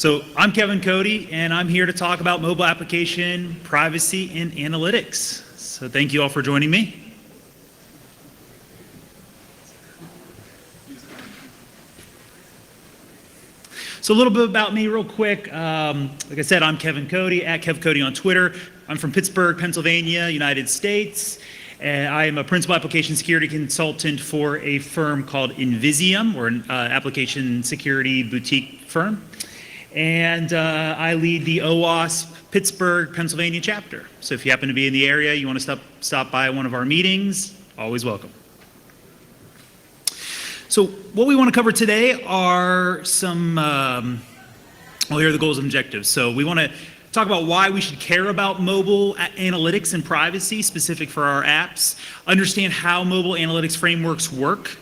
So I'm Kevin CODY, and I'm here to talk about mobile application privacy and analytics. So thank you all for joining me. So a little bit about me real quick. Like I said, I'm Kevin CODY, at KevCody on Twitter. I'm from Pittsburgh, Pennsylvania, United States. I am a principal application security consultant for a firm called Invisium. We're an application security boutique firm. And I lead the OWASP Pittsburgh, Pennsylvania chapter. So if you happen to be in the area, you want to stop by one of our meetings, always welcome. So what we want to cover today are some, here are the goals and objectives. So we want to talk about why we should care about mobile analytics and privacy specific for our apps, understand how mobile analytics frameworks work,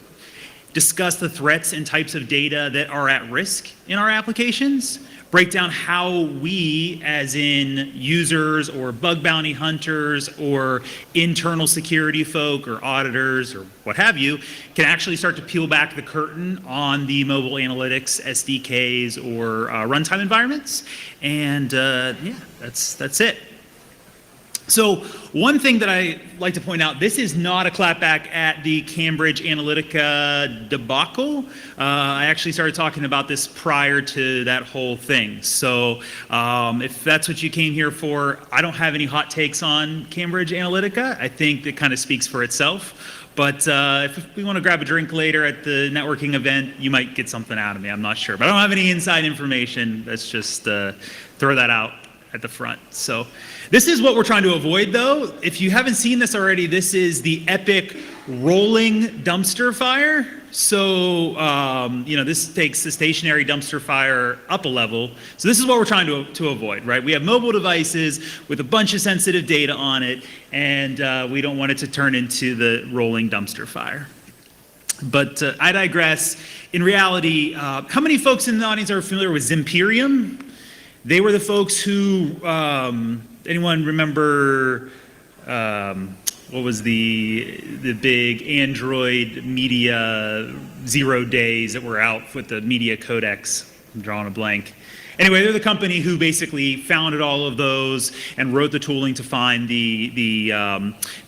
discuss the threats and types of data that are at risk in our applications, break down how we, as in users or bug bounty hunters or internal security folk or auditors or what have you, can actually start to peel back the curtain on the mobile analytics SDKs or runtime environments. And yeah, that's it. So one thing that I like to point out, this is not a clapback at the Cambridge Analytica debacle. I actually started talking about this prior to that whole thing. So if that's what you came here for, I don't have any hot takes on Cambridge Analytica. I think it kind of speaks for itself. But if we want to grab a drink later at the networking event, you might get something out of me. I'm not sure. But I don't have any inside information. Let's just throw that out at the front. So this is what we're trying to avoid, though. If you haven't seen this already, this is the epic rolling dumpster fire. So this takes the stationary dumpster fire up a level. So this is what we're trying to avoid, right? We have mobile devices with a bunch of sensitive data on it, and we don't want it to turn into the rolling dumpster fire. But I digress. In reality, how many folks in the audience are familiar with Zimperium? They were the folks who, anyone remember, what was the big Android media 0 days that were out with the media codecs? I'm drawing a blank. Anyway, they're the company who basically founded all of those and wrote the tooling to find the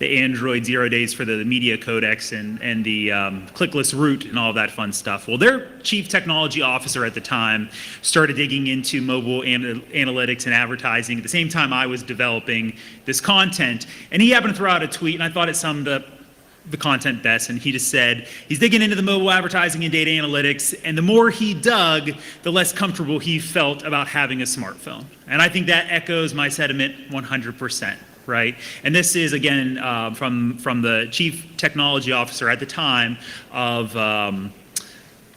Android 0 days for the media codecs and the clickless route and all of that fun stuff. Well, their chief technology officer at the time started digging into mobile analytics and advertising at the same time I was developing this content. And he happened to throw out a tweet, and I thought it summed up the content best, and he just said he's digging into the mobile advertising and data analytics, and the more he dug, the less comfortable he felt about having a smartphone. And I think that echoes my sentiment 100%, right? And this is, again, from the chief technology officer at the time of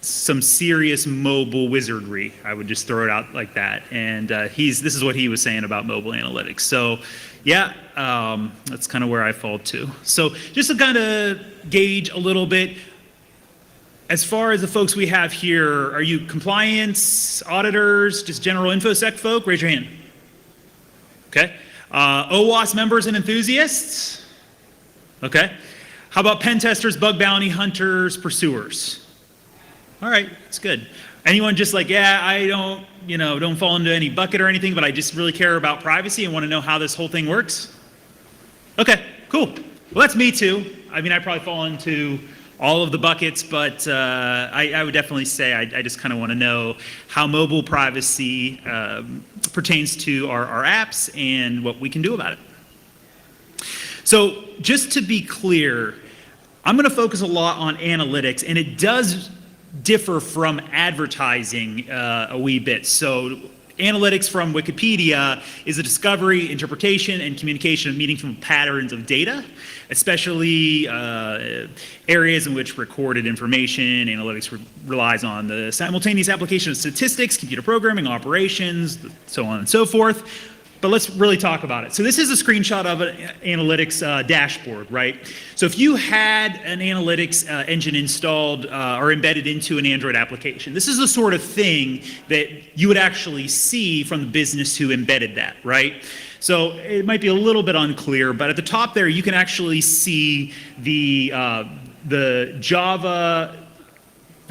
some serious mobile wizardry. I would just throw it out like that. And this is what he was saying about mobile analytics. So yeah, that's kind of where I fall to. So just to kind of gauge a little bit, as far as the folks we have here, are you compliance, auditors, just general InfoSec folk? Raise your hand. Okay. OWASP members and enthusiasts? Okay. How about pen testers, bug bounty hunters, pursuers? All right, that's good. Anyone just like, yeah, I don't fall into any bucket or anything, but I just really care about privacy and want to know how this whole thing works? Okay, cool. Well, that's me too. I mean, I probably fall into all of the buckets, but I would definitely say I just kind of want to know how mobile privacy pertains to our apps and what we can do about it. So just to be clear, I'm going to focus a lot on analytics, and it does differ from advertising a wee bit. So analytics from Wikipedia is the discovery, interpretation, and communication of meaningful patterns of data, especially areas in which recorded information. Analytics relies on the simultaneous application of statistics, computer programming, operations, so on and so forth. But let's really talk about it. So this is a screenshot of an analytics dashboard, right? So if you had an analytics engine installed or embedded into an Android application, this is the sort of thing that you would actually see from the business who embedded that, right? So it might be a little bit unclear, but at the top there, you can actually see the Java,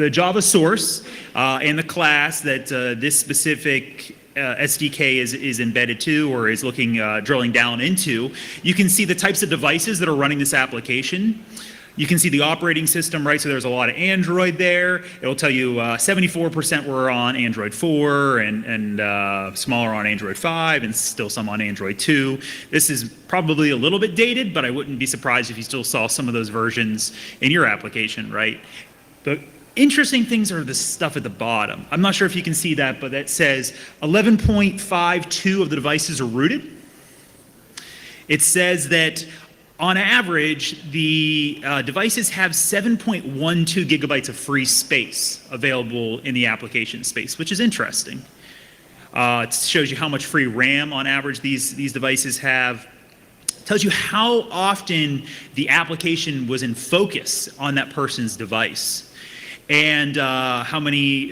the Java source and the class that this specific SDK is embedded to or is looking, drilling down into, you can see the types of devices that are running this application. You can see the operating system, right? So there's a lot of Android there. It'll tell you 74% were on Android 4 and smaller on Android 5 and still some on Android 2. This is probably a little bit dated, but I wouldn't be surprised if you still saw some of those versions in your application, right? The interesting things are the stuff at the bottom. I'm not sure if you can see that, but that says 11.52 of the devices are rooted. It says that on average, the devices have 7.12 gigabytes of free space available in the application space, which is interesting. It shows you how much free RAM on average these devices have. It tells you how often the application was in focus on that person's device. And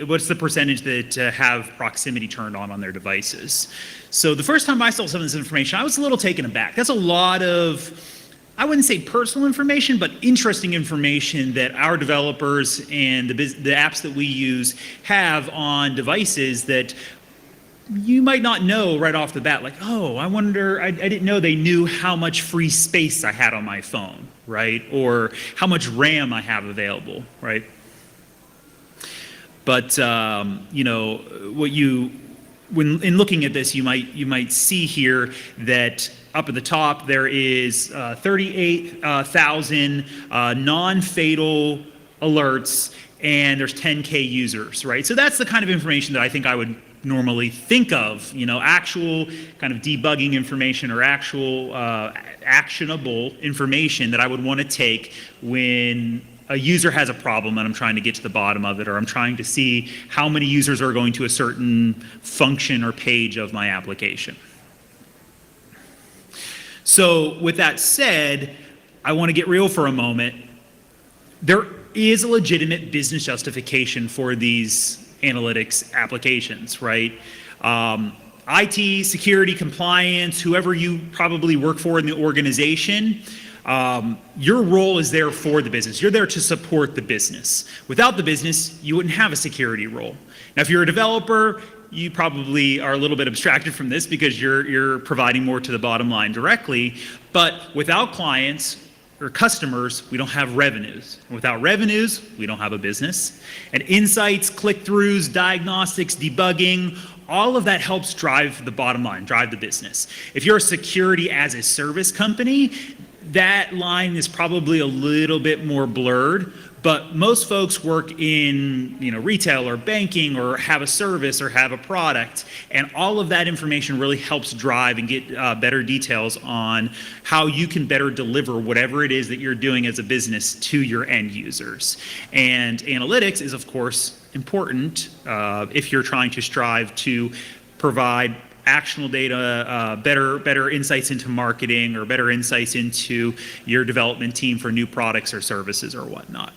what's the percentage that have proximity turned on their devices. So the first time I saw some of this information, I was a little taken aback. That's a lot of, I wouldn't say personal information, but interesting information that our developers and the apps that we use have on devices that you might not know right off the bat. Like, oh, I wonder, I didn't know they knew how much free space I had on my phone, right? Or how much RAM I have available, right? But, you know, when in looking at this, you might see here that up at the top there is 38,000 non-fatal alerts, and there's 10K users, right? So that's the kind of information that I think I would normally think of, you know, actual kind of debugging information or actual actionable information that I would want to take when a user has a problem and I'm trying to get to the bottom of it, or I'm trying to see how many users are going to a certain function or page of my application. So with that said, I want to get real for a moment. There is a legitimate business justification for these analytics applications, right? IT, security, compliance, whoever you probably work for in the organization, your role is there for the business. You're there to support the business. Without the business, you wouldn't have a security role. Now, if you're a developer, you probably are a little bit abstracted from this because you're providing more to the bottom line directly. But without clients or customers, we don't have revenues. And without revenues, we don't have a business. And insights, click-throughs, diagnostics, debugging, all of that helps drive the bottom line, drive the business. If you're a security as a service company, that line is probably a little bit more blurred, but most folks work in, you know, retail or banking or have a service or have a product, and all of that information really helps drive and get better details on how you can better deliver whatever it is that you're doing as a business to your end users. And analytics is, of course, important if you're trying to strive to provide actionable data, better insights into marketing, or better insights into your development team for new products or services or whatnot.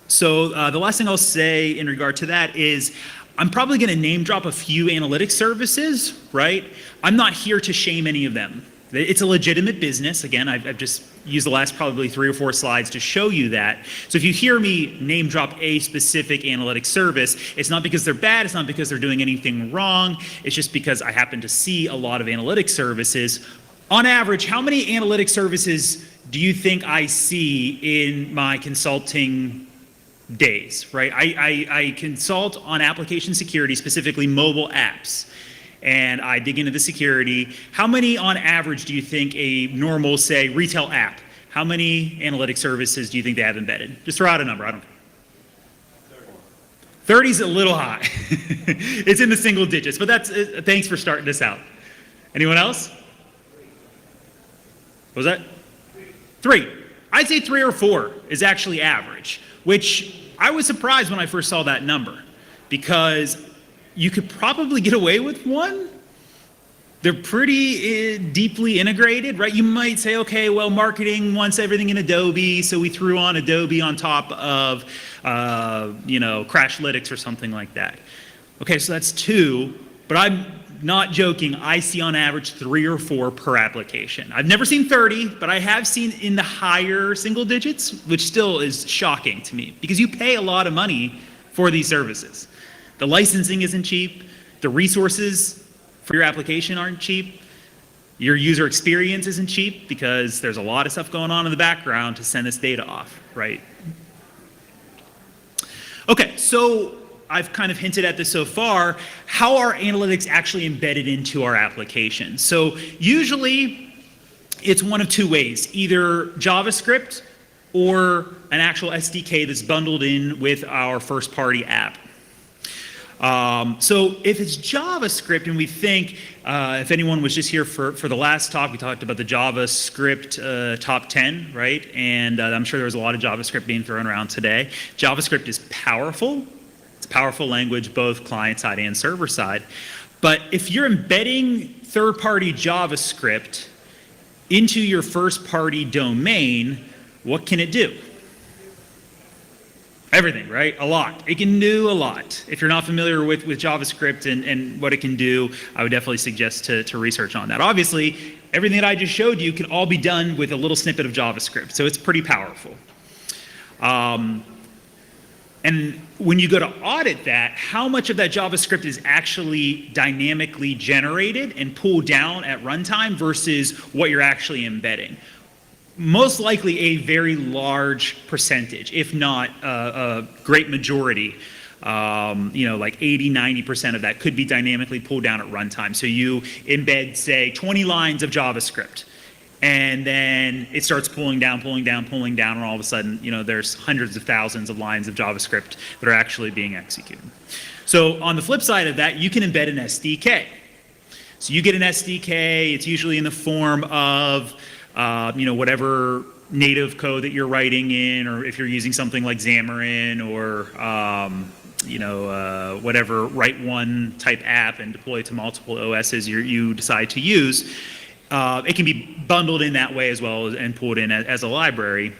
So the last thing I'll say in regard to that is I'm probably going to name drop a few analytics services, right? I'm not here to shame any of them. It's a legitimate business. Again, I've just used the last probably 3 or 4 slides to show you that. So if you hear me name drop a specific analytics service, it's not because they're bad, it's not because they're doing anything wrong, it's just because I happen to see a lot of analytics services. On average, how many analytics services do you think I see in my consulting days, right? I consult on application security, specifically mobile apps, and I dig into the security. How many on average do you think a normal, say, retail app, how many analytic services do you think they have embedded? Just throw out a number, I don't care. 30 is a little high. It's in the single digits, but that's, thanks for starting this out. Anyone else? What was that? 3. I'd say 3 or 4 is actually average, which I was surprised when I first saw that number, because you could probably get away with 1. They're pretty deeply integrated, right? You might say, okay, well, marketing wants everything in Adobe, so we threw on Adobe on top of, you know, Crashlytics or something like that. Okay, so that's 2, but I'm not joking, I see on average 3 or 4 per application. I've never seen 30, but I have seen in the higher single digits, which still is shocking to me because you pay a lot of money for these services. The licensing isn't cheap. The resources for your application aren't cheap. Your user experience isn't cheap because there's a lot of stuff going on in the background to send this data off, right? Okay, so I've kind of hinted at this so far. How are analytics actually embedded into our application? So usually it's one of 2 ways, either JavaScript or an actual SDK that's bundled in with our first-party app. So if it's JavaScript, and we think, if anyone was just here for the last talk, we talked about the JavaScript top 10, right? And I'm sure there was a lot of JavaScript being thrown around today. JavaScript is powerful. It's a powerful language, both client-side and server-side. But if you're embedding third-party JavaScript into your first-party domain, what can it do? Everything, right? A lot. It can do a lot. If you're not familiar with JavaScript and what it can do, I would definitely suggest to research on that. Obviously, everything that I just showed you can all be done with a little snippet of JavaScript, so it's pretty powerful. And when you go to audit that, how much of that JavaScript is actually dynamically generated and pulled down at runtime versus what you're actually embedding? Most likely a very large percentage, if not a great majority, like 80, 90% of that could be dynamically pulled down at runtime. So you embed, say, 20 lines of JavaScript, and then it starts pulling down, and all of a sudden, there's hundreds of thousands of lines of JavaScript that are actually being executed. So on the flip side of that, you can embed an SDK. So you get an SDK, it's usually in the form of whatever native code that you're writing in, or if you're using something like Xamarin or, whatever write one type app and deploy to multiple OSs you decide to use, it can be bundled in that way as well and pulled in as a library.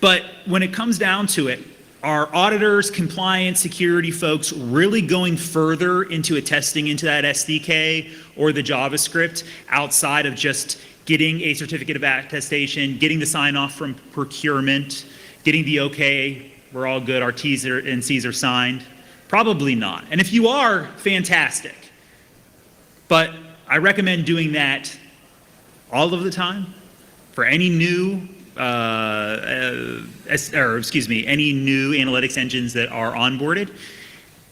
But when it comes down to it, are auditors, compliance, security folks really going further into testing into that SDK or the JavaScript outside of just getting a certificate of attestation, getting the sign off from procurement, getting the okay, we're all good, our T's and C's are signed? Probably not. And if you are, fantastic. But I recommend doing that all of the time for any new, any new analytics engines that are onboarded.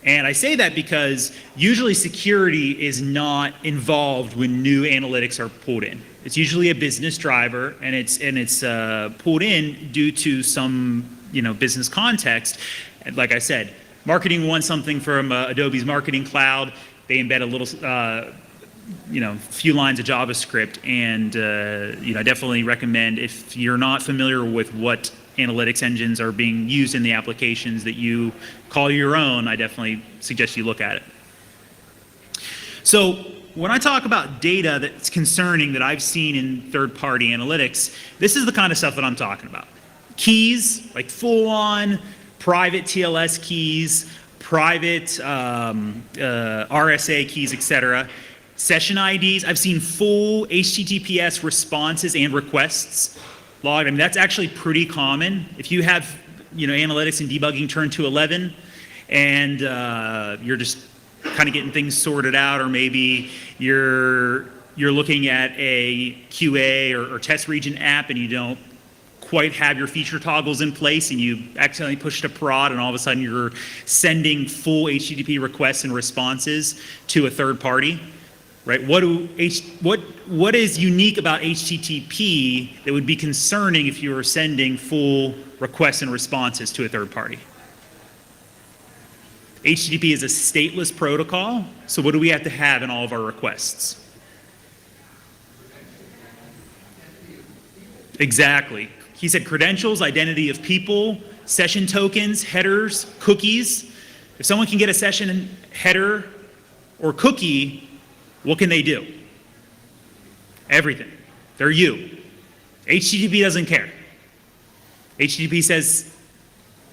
And I say that because usually security is not involved when new analytics are pulled in. It's usually a business driver, and it's pulled in due to some business context. And like I said, marketing wants something from Adobe's Marketing Cloud. They embed a little few lines of JavaScript, and I definitely recommend, if you're not familiar with what analytics engines are being used in the applications that you call your own, I definitely suggest you look at it. So when I talk about data that's concerning that I've seen in third-party analytics, this is the kind of stuff that I'm talking about. Keys, like full-on private TLS keys, private RSA keys, etc. Session IDs. I've seen full HTTPS responses and requests logged. I mean, that's actually pretty common. If you have analytics and debugging turned to 11, and you're just kind of getting things sorted out, or maybe you're looking at a QA or test region app and you don't quite have your feature toggles in place, and you accidentally push to prod, and all of a sudden you're sending full HTTP requests and responses to a third party, right? What is unique about HTTP that would be concerning if you were sending full requests and responses to a third party? HTTP is a stateless protocol, so what do we have to have in all of our requests? Exactly. He said credentials, identity of people, session tokens, headers, cookies. If someone can get a session header or cookie, what can they do? Everything. They're you. HTTP doesn't care. HTTP says,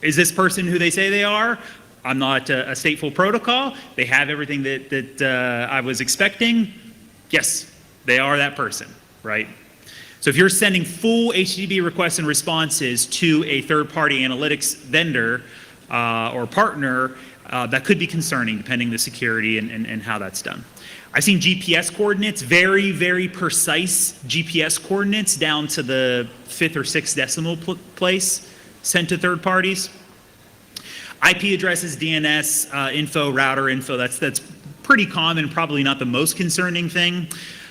is this person who they say they are? I'm not a stateful protocol. They have everything that I was expecting. Yes, they are that person, right? So if you're sending full HTTP requests and responses to a third-party analytics vendor or partner, that could be concerning depending on the security and how that's done. I've seen GPS coordinates, very, very precise GPS coordinates down to the 5th or 6th decimal place sent to third parties. IP addresses, DNS info, router info, that's pretty common, probably not the most concerning thing.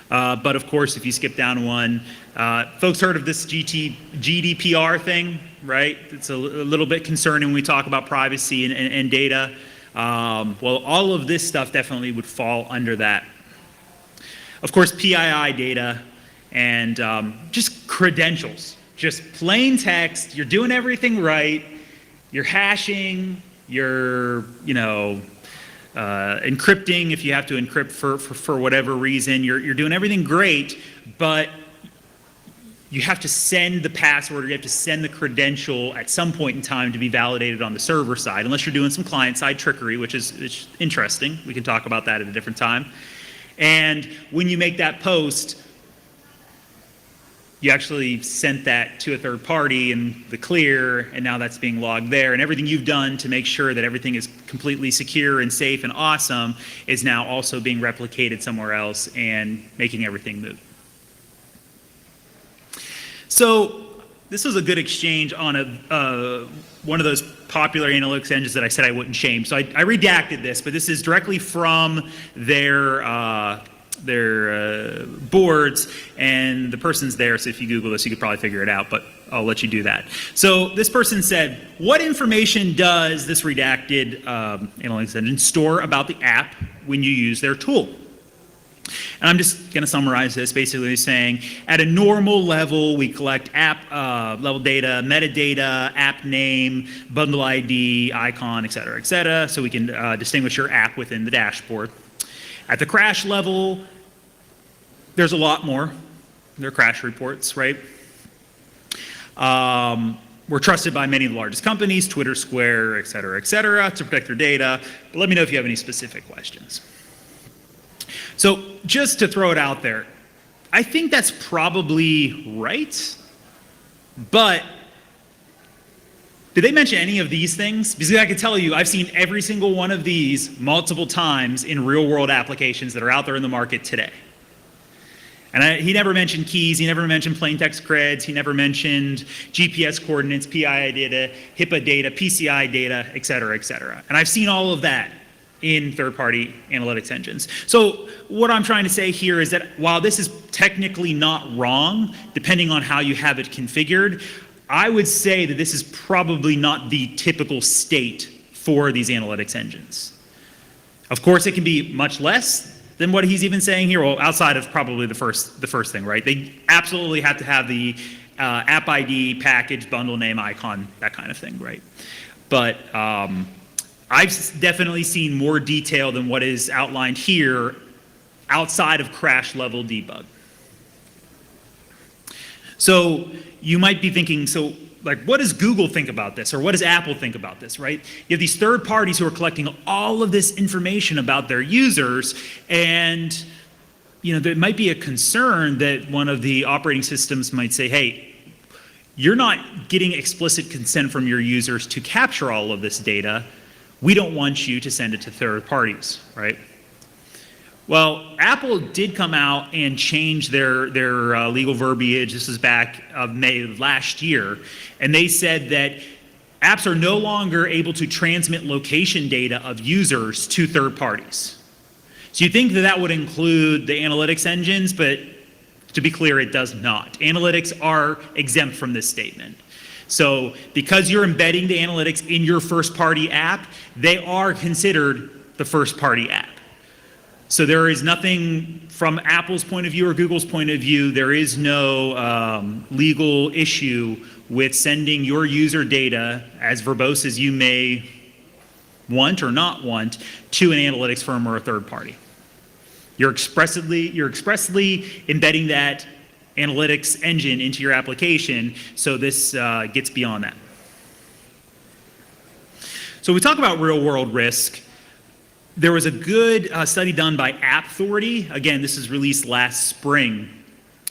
But of course, if you skip down one, folks heard of this GDPR thing, right? It's a little bit concerning when we talk about privacy and data. Well, all of this stuff definitely would fall under that. Of course, PII data and just credentials, just plain text. You're doing everything right. You're hashing. You're, encrypting if you have to encrypt for whatever reason. You're doing everything great, but you have to send the password, or you have to send the credential at some point in time to be validated on the server side, unless you're doing some client-side trickery, which is interesting. We can talk about that at a different time. And when you make that post, you actually sent that to a third party in the clear, and now that's being logged there. And everything you've done to make sure that everything is completely secure and safe and awesome is now also being replicated somewhere else and making everything move. So this was a good exchange on one of those popular analytics engines that I said I wouldn't shame. So I redacted this, but this is directly from their boards, and the person's there, so if you Google this, you could probably figure it out, but I'll let you do that. So this person said, what information does this redacted analytics engine store about the app when you use their tool? And I'm just going to summarize this, basically saying, at a normal level, we collect app level data, metadata, app name, bundle ID, icon, et cetera, so we can distinguish your app within the dashboard. At the crash level, there's a lot more. There are crash reports, right? We're trusted by many of the largest companies, Twitter, Square, et cetera, to protect their data. But let me know if you have any specific questions. So just to throw it out there, I think that's probably right, but did they mention any of these things? Because I can tell you, I've seen every single one of these multiple times in real-world applications that are out there in the market today. And he never mentioned keys, he never mentioned plain text creds, he never mentioned GPS coordinates, PII data, HIPAA data, PCI data, et cetera. And I've seen all of that in third-party analytics engines. So what I'm trying to say here is that while this is technically not wrong, depending on how you have it configured, I would say that this is probably not the typical state for these analytics engines. Of course, it can be much less than what he's even saying here, well, outside of probably the first thing, right? They absolutely have to have the app ID, package, bundle name, icon, that kind of thing, right? But I've definitely seen more detail than what is outlined here outside of crash level debug. So you might be thinking, so like, what does Google think about this? Or what does Apple think about this, right? You have these third parties who are collecting all of this information about their users, and there might be a concern that one of the operating systems might say, hey, you're not getting explicit consent from your users to capture all of this data. We don't want you to send it to third parties, right? Well, Apple did come out and change their legal verbiage. This is back of May of last year. And they said that apps are no longer able to transmit location data of users to third parties. So you think that that would include the analytics engines, but to be clear, it does not. Analytics are exempt from this statement. So because you're embedding the analytics in your first-party app, they are considered the first-party app. So there is nothing from Apple's point of view or Google's point of view, there is no legal issue with sending your user data, as verbose as you may want or not want, to an analytics firm or a third party. You're expressly embedding that analytics engine into your application, so this gets beyond that. So we talk about real world risk. There was a good study done by App Authority. Again, this was released last spring.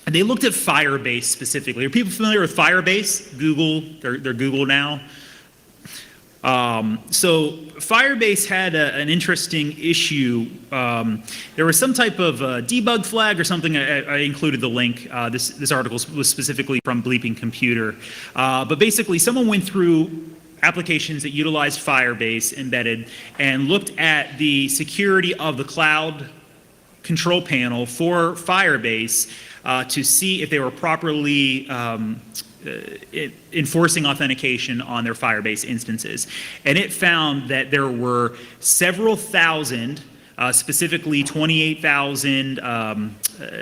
And they looked at Firebase specifically. Are people familiar with Firebase? Google, they're Google now. So Firebase had an interesting issue. There was some type of debug flag or something. I included the link. This article was specifically from Bleeping Computer. But basically, someone went through applications that utilized Firebase embedded and looked at the security of the cloud control panel for Firebase to see if they were properly enforcing authentication on their Firebase instances. And it found that there were several thousand, specifically 28,000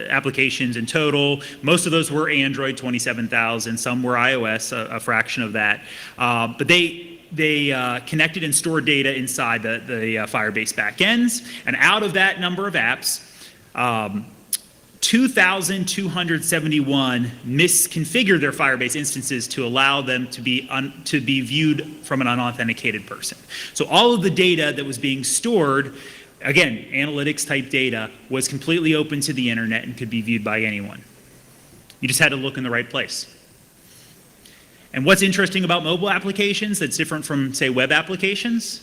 applications in total. Most of those were Android, 27,000. Some were iOS, a fraction of that. But they connected and stored data inside the Firebase backends. And out of that number of apps, 2,271 misconfigured their Firebase instances to allow them to be viewed from an unauthenticated person. So all of the data that was being stored, again, analytics type data, was completely open to the internet and could be viewed by anyone. You just had to look in the right place. And what's interesting about mobile applications that's different from, say, web applications?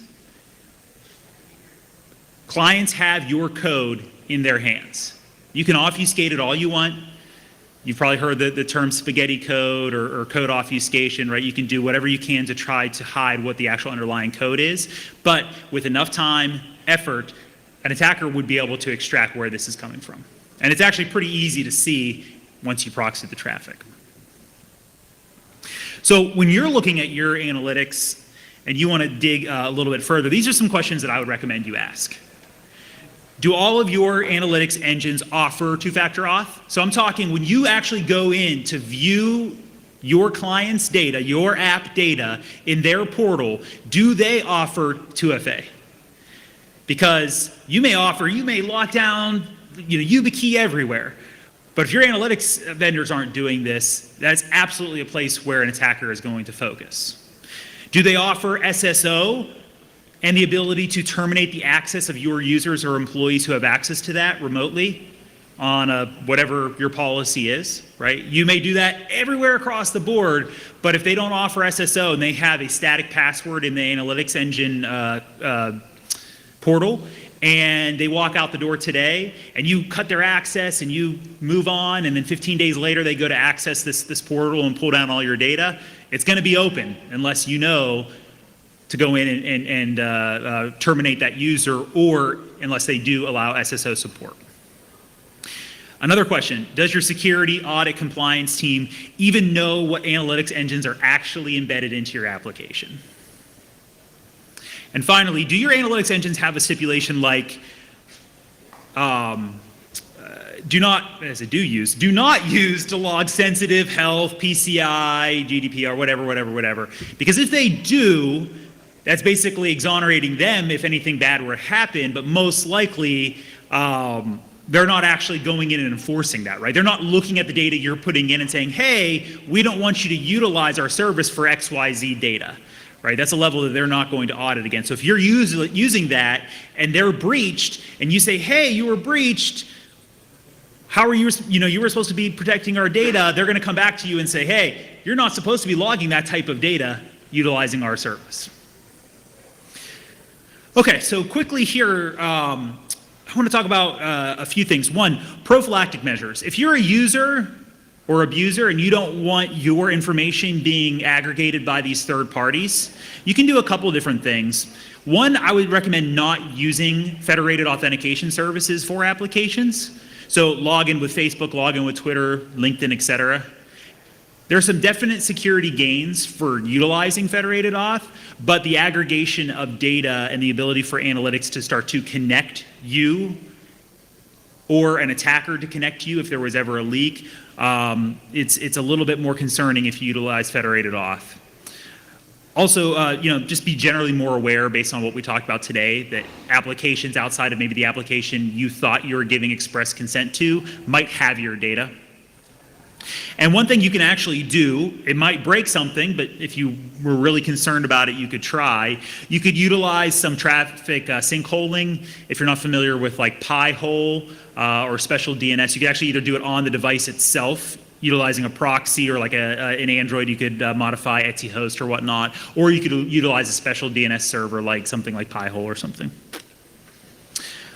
Clients have your code in their hands. You can obfuscate it all you want. You've probably heard the term spaghetti code or code obfuscation, right? You can do whatever you can to try to hide what the actual underlying code is. But with enough time, effort, an attacker would be able to extract where this is coming from. And it's actually pretty easy to see once you proxy the traffic. So when you're looking at your analytics and you want to dig a little bit further, these are some questions that I would recommend you ask. Do all of your analytics engines offer two-factor auth? So I'm talking when you actually go in to view your client's data, your app data in their portal, do they offer 2FA? Because you may lock down, YubiKey everywhere. But if your analytics vendors aren't doing this, that's absolutely a place where an attacker is going to focus. Do they offer SSO and the ability to terminate the access of your users or employees who have access to that remotely on whatever your policy is, right? You may do that everywhere across the board, but if they don't offer SSO and they have a static password in the analytics engine portal, and they walk out the door today, and you cut their access and you move on, and then 15 days later they go to access this portal and pull down all your data, it's gonna be open unless you know to go in and terminate that user, or unless they do allow SSO support. Another question, does your security audit compliance team even know what analytics engines are actually embedded into your application? And finally, do your analytics engines have a stipulation like do not use to log sensitive health, PCI, GDPR, whatever. Because if they do, that's basically exonerating them if anything bad were to happen, but most likely they're not actually going in and enforcing that, right? They're not looking at the data you're putting in and saying, hey, we don't want you to utilize our service for XYZ data, right? That's a level that they're not going to audit against. So if you're using that and they're breached and you say, hey, you were breached, how are you were supposed to be protecting our data, they're gonna come back to you and say, hey, you're not supposed to be logging that type of data utilizing our service. Okay, so quickly here, I want to talk about a few things. One, prophylactic measures. If you're a user or abuser and you don't want your information being aggregated by these third parties, you can do a couple of different things. One, I would recommend not using federated authentication services for applications. So log in with Facebook, log in with Twitter, LinkedIn, etc. There are some definite security gains for utilizing federated auth, but the aggregation of data and the ability for analytics to start to connect you or an attacker to connect to you if there was ever a leak, it's a little bit more concerning if you utilize federated auth. Also, just be generally more aware based on what we talked about today that applications outside of maybe the application you thought you were giving express consent to might have your data. And one thing you can actually do, it might break something, but if you were really concerned about it, you could try. You could utilize some traffic sinkholing. If you're not familiar with like Pi-hole or special DNS, you could actually either do it on the device itself, utilizing a proxy, or like an Android, you could modify Etsy host or whatnot, or you could utilize a special DNS server like something like Pi-hole or something.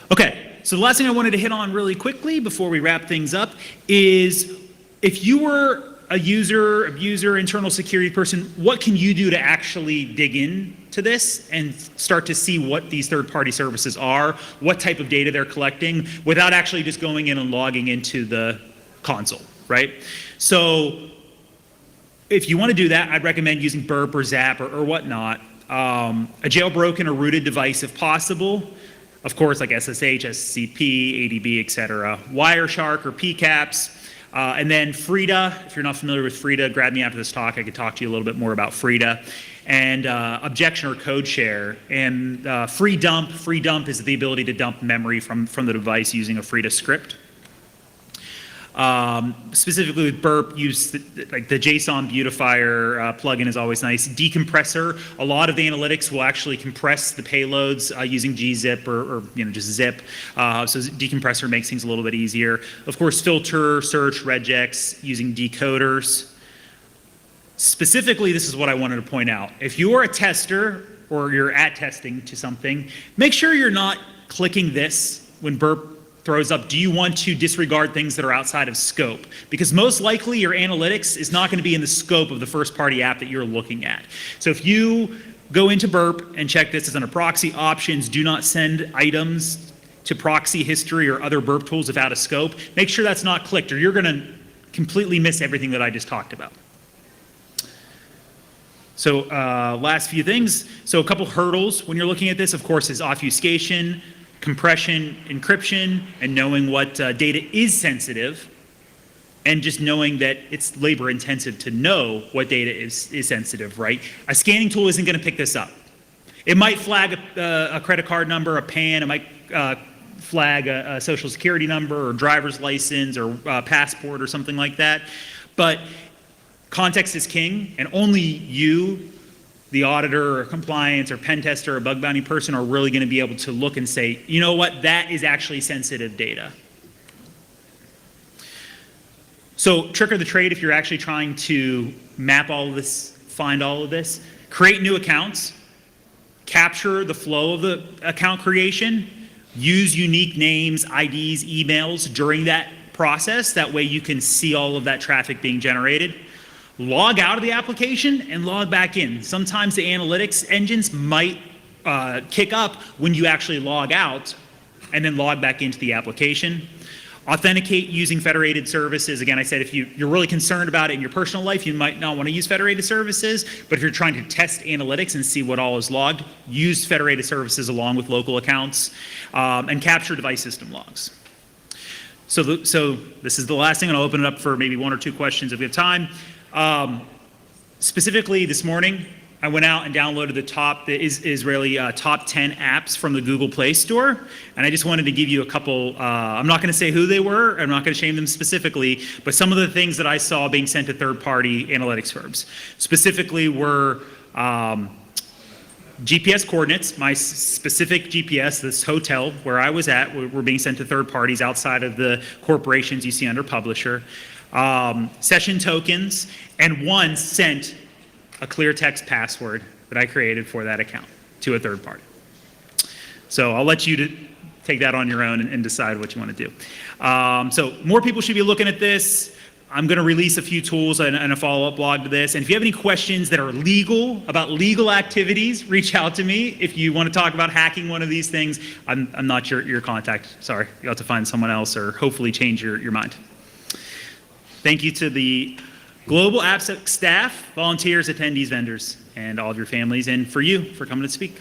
Okay, so the last thing I wanted to hit on really quickly before we wrap things up is, if you were a user, abuser, internal security person, what can you do to actually dig into this and start to see what these third-party services are, what type of data they're collecting, without actually just going in and logging into the console, right? So if you want to do that, I'd recommend using Burp or Zap or whatnot. A jailbroken or rooted device if possible. Of course, like SSH, SCP, ADB, etc. Wireshark or PCAPs. And then Frida, if you're not familiar with Frida, grab me after this talk. I could talk to you a little bit more about Frida. And objection or code share. And free dump is the ability to dump memory from the device using a Frida script. Specifically with Burp, use like the JSON beautifier plugin is always nice. Decompressor, a lot of the analytics will actually compress the payloads using gzip or just zip. So decompressor makes things a little bit easier. Of course, filter, search, regex using decoders. Specifically, this is what I wanted to point out. If you are a tester or you're at testing to something, make sure you're not clicking this when Burp throws up, do you want to disregard things that are outside of scope? Because most likely your analytics is not going to be in the scope of the first party app that you're looking at. So if you go into Burp and check this as under proxy options, do not send items to proxy history or other Burp tools if out of scope, make sure that's not clicked or you're going to completely miss everything that I just talked about. So last few things. So a couple hurdles when you're looking at this, of course, is obfuscation, compression, encryption, and knowing what data is sensitive, and just knowing that it's labor intensive to know what data is sensitive, right? A scanning tool isn't going to pick this up. It might flag a credit card number, a PAN, it might flag a social security number or driver's license or passport or something like that, but context is king, and only you, the auditor or compliance or pen tester or bug bounty person, are really going to be able to look and say, you know what, that is actually sensitive data. So trick or the trade, if you're actually trying to map all of this, find all of this, create new accounts, capture the flow of the account creation, use unique names, IDs, emails during that process. That way you can see all of that traffic being generated. Log out of the application and log back in. Sometimes the analytics engines might kick up when you actually log out and then log back into the application. Authenticate using federated services. Again, I said if you're really concerned about it in your personal life, you might not want to use federated services, but if you're trying to test analytics and see what all is logged, use federated services along with local accounts, and capture device system logs. So this is the last thing, and I'll open it up for maybe one or two questions if we have time. Specifically this morning, I went out and downloaded the Israeli top 10 apps from the Google Play Store, and I just wanted to give you a couple, I'm not going to say who they were, I'm not going to shame them specifically, but some of the things that I saw being sent to third-party analytics firms. Specifically were GPS coordinates, my specific GPS, this hotel where I was at, were being sent to third parties outside of the corporations you see under publisher. Session tokens, and one sent a clear text password that I created for that account to a third party. So I'll let you take that on your own and decide what you want to do. So more people should be looking at this. I'm going to release a few tools and a follow-up blog to this. And if you have any questions that are legal, about legal activities, reach out to me. If you want to talk about hacking one of these things, I'm not your contact. Sorry, you'll have to find someone else or hopefully change your mind. Thank you to the global AppSec staff, volunteers, attendees, vendors, and all of your families, and for you for coming to speak.